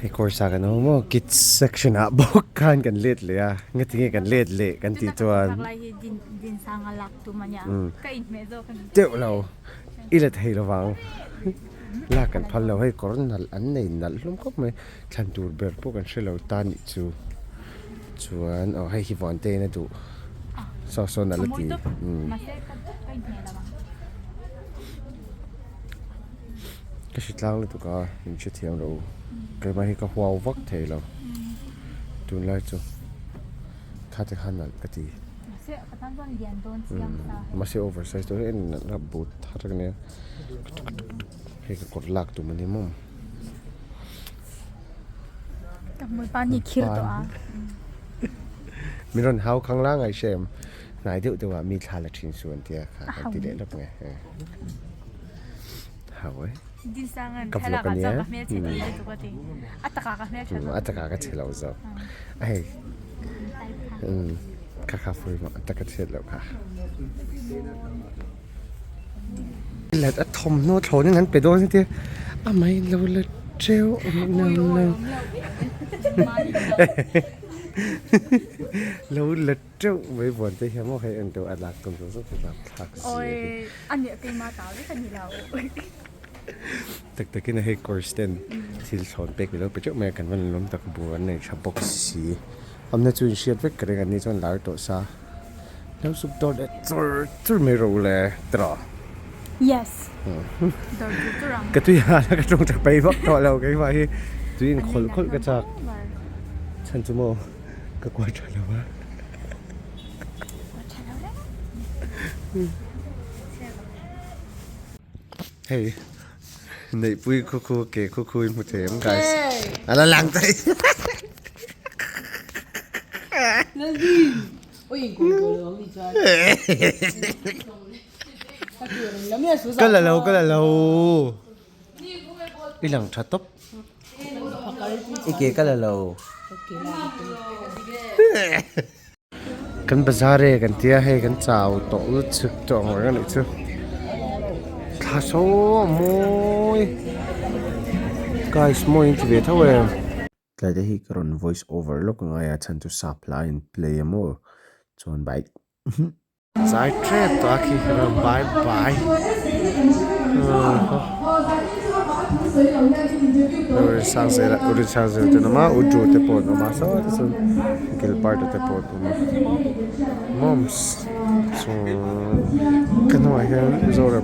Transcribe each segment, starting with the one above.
ให้คอร์สกันเนาะมั่วกิจเซกชันอ่ะบอกกันเล็ดเลยอ่ะงั้นที่กันเล็ดเละกันตีตัวดินสางลักตัวมันยังก็อินเมโซกันเจ้าเราอีเล็ดให้ระวังลากกันพันเราให้ก่อนนั่นอันไหนนั่นล้มก็ไม่ฉันดูเบิร์พวกกันเชื่อเราตานิจูชวนเอาให้ฮิวอนเต้นะดูซอสนั่นละทีก็ชิดล่างเลยตัวก็ยังชิดเทียมเราเกิดมาให้ก็หัววักเทเราดูไล่จูข้าจะขันนั่นก็ดีมาเสียโอเวอร์ไซส์ตัวเองนับบูทท่าตรงนี้ให้ก็กดลักตัวมันนี่มั่งกับมือปานนี่คิดตัวมีรอนเฮาข้างล่างไอเชมไหนเดี๋ยวว่ามีทาร์ลชิ้นส่วนเดียวค่ะตีเด็ดแล้วไงเฮาเว้ยดินสางแค่ละกันจะไม่ใช่ดีเลยทุกทีอัตตาก็ไม่ใช่อัตตาก็เชื่อเราจ้ะไอ้ข้าฟื้นมาอัตตาก็เชื่อเราค่ะแล้วอะทอมโน้ตโถนี่งั้นไปโดนสิเดียไม่เราเลยเจ้าเราเลยเจ้าไม่บ่นแต่เห็นว่าให้อันตัวอัดลักตรงสุดแบบทักซี่โอ้ยอันเนี้ยเป็นมาต่อที่คันนี้เราแต่กินให้คอร์สเตนที่สอนเป็กแล้วไปเจ้าแม่กันวันล้มตะกบัวในชับบ็อกซีอำนาจจุนเชียดเวกกันกันนี่จนหลายตัวซะแล้วสุดโดดตัวไม่รู้เลยตรอ yes ก็ตุยาแล้วก็ตรงจากไปวักต่อเราไงว่าที่ตุยนคนก็จากฉันจะโมก็กวาดแล้วว่าเฮ้ยในปุ้ยคุยเก๋คุยมุเทมกันอะไรหลังใจนั่นดิโอ้ยกูเลยว่ามีจ้าก็ละเราอีหลังชัดต๊บอีเก๋ก็ละเรากันภาษาเรกันเตี้ยให้กันเจ้าตกลุชตกอะไรกันอีกชั่วข้าโซ่มวย guys มวยอินทิเวทเอาไว้แต่ได้ให้กรอน voice over ลูกง่ายฉันจะสับไลน์ play มั่วจนไปสายเทรดตัวขี้เราบาย우리 상세 때는 막 우주 때 보는 마서 그래서 길 part 때 보는 moms so 그는 와해 저러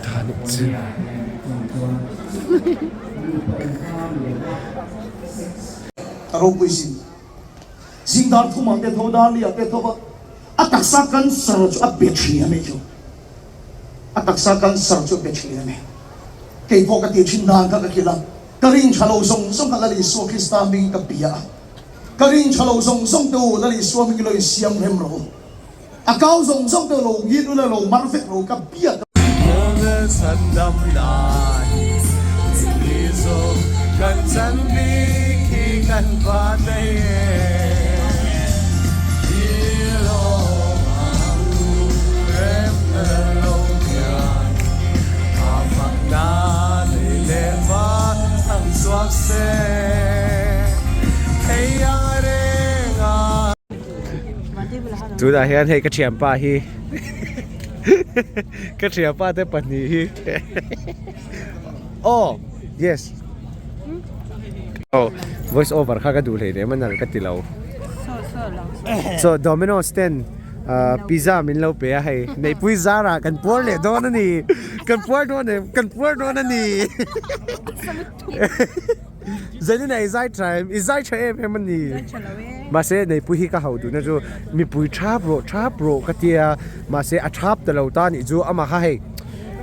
다니지 아로부신 징달 투망데 도달리야 때 도바 아딱사간 서로주 아베치야 메죠 ataksakan sarjo bechleme kay po kati chindaga kakila karing chalo song song kalali so kristaming kapia karing chalo song song to lali swaming lo siam remro akaw song song to lo yidu lo marfet lo kapia sandam nai lizo kan sanbi ki kan patay tu dah hian hei ka thiam pa hi ka thiam pa te pani hi oh yes oh voice over kha ka du le ne manal ka tilaw so Domino's 10 pizza min lo pe hai nei pui zara kan por le do na ni kan por do na ni zani na izai try em man niมาเสในปุยก็เฮาดูนะจูมีปุยทราบโรกะเตียมาเสอทราบแต่เราตานี่จูอามาให้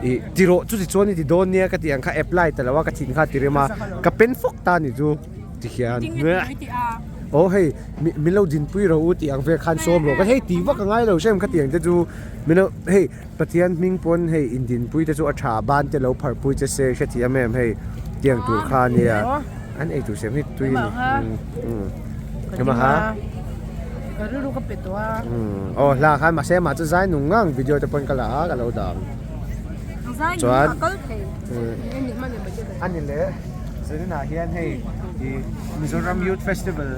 อีติโรจุดจวนนี่ติโดนเนี่ยกะเตียงค่ะแอพพลายแต่ละว่ากะทินค่ะติเรมากะเป็นฟกตานี่จูติเขียนโอ้เฮ้ยมีเราดินปุยเราอุติอังเวคันโซมโรก็เฮ้ยตีว่าก็ง่ายเราใช่มั้ยกะเตียงจะจูมีเราเฮ้ยปะเทียนมิงปนเฮ้ยอินดินปุยจะจูอัฐาบ้านจะเราพัรปุยจะเซชะติยะแม่มเฮ้ยเตียงตูคาเนี่ยอันไอ้ตูเสียงให้ตุยนี่มาฮะก็รู้ก็เป็นตัวโอ้ล่ะคันมาเสมาจะใช้หนุ่งงั่งวิดีโอจะเป็นกะลาเราดัง Chuan. ก็อันนี้มันยังไม่ใช่ อันนี้เลยซึ่งน่าเฮียนให้มิโซรัมยูทเฟสติวัล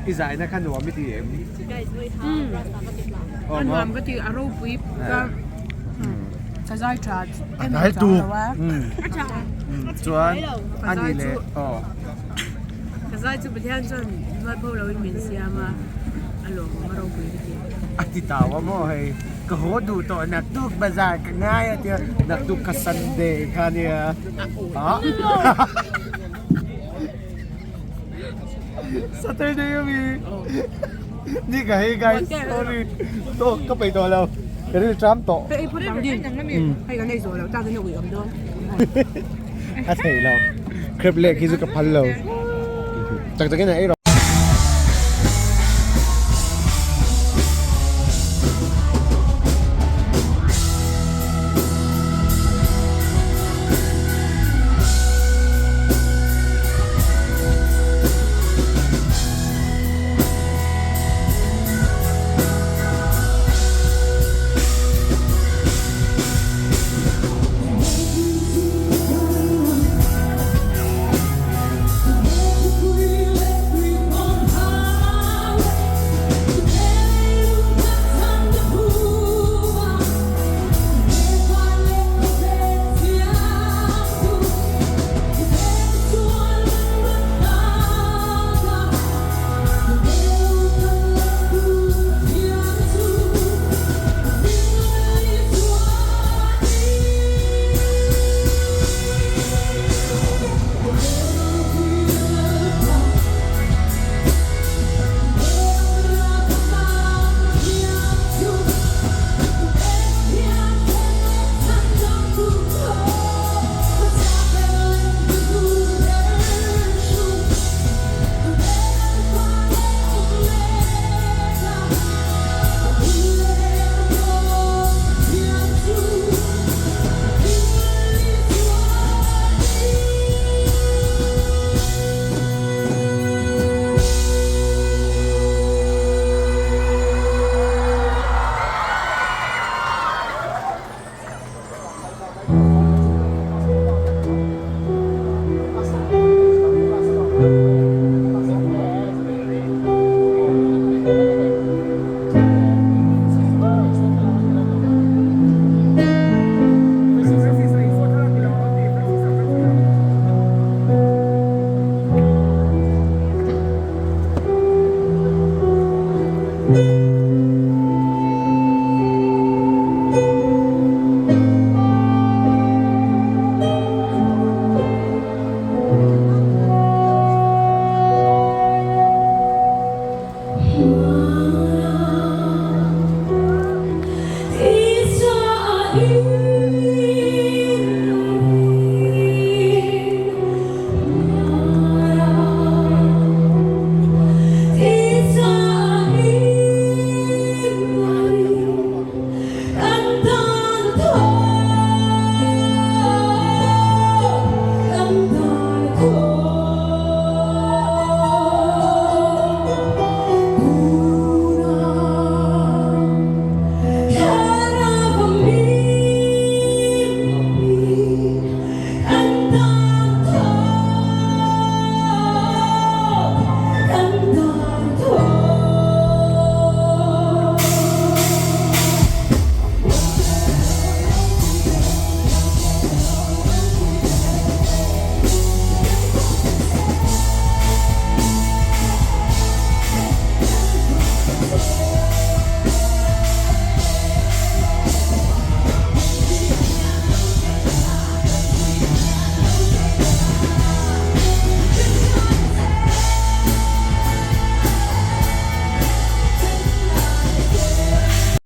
อีสายนะขันหัวไม่ดีเอ็ม อันวามก็ที่อารมณ์วิบก็จะได้ชาร์จ ให้ดูชวนอันนี้เลยอ๋อ จะได้จุดประเทศจนว่าพวกเราเป็นเสียมาอารมณ์มาเราคุยกัน อัติตาวmo heyก็โหดูตัวนักตุกบาซาร์กันง่ายอ่ะเดียวนักตุกกับซันเดย์ค่ะเนี่ยอ๋อ Saturday ก็มีนี่ก็ hey guys sorry โตก็ไปตัวเราก็ได้จ้ำโต ไอ้พวกนั้นยืนให้กันในโซ่แล้วจ้างกันในวิ่งกันด้วย อาศัยเราคลิปเล็กที่สุดกับพันเราจากนั้นไอ้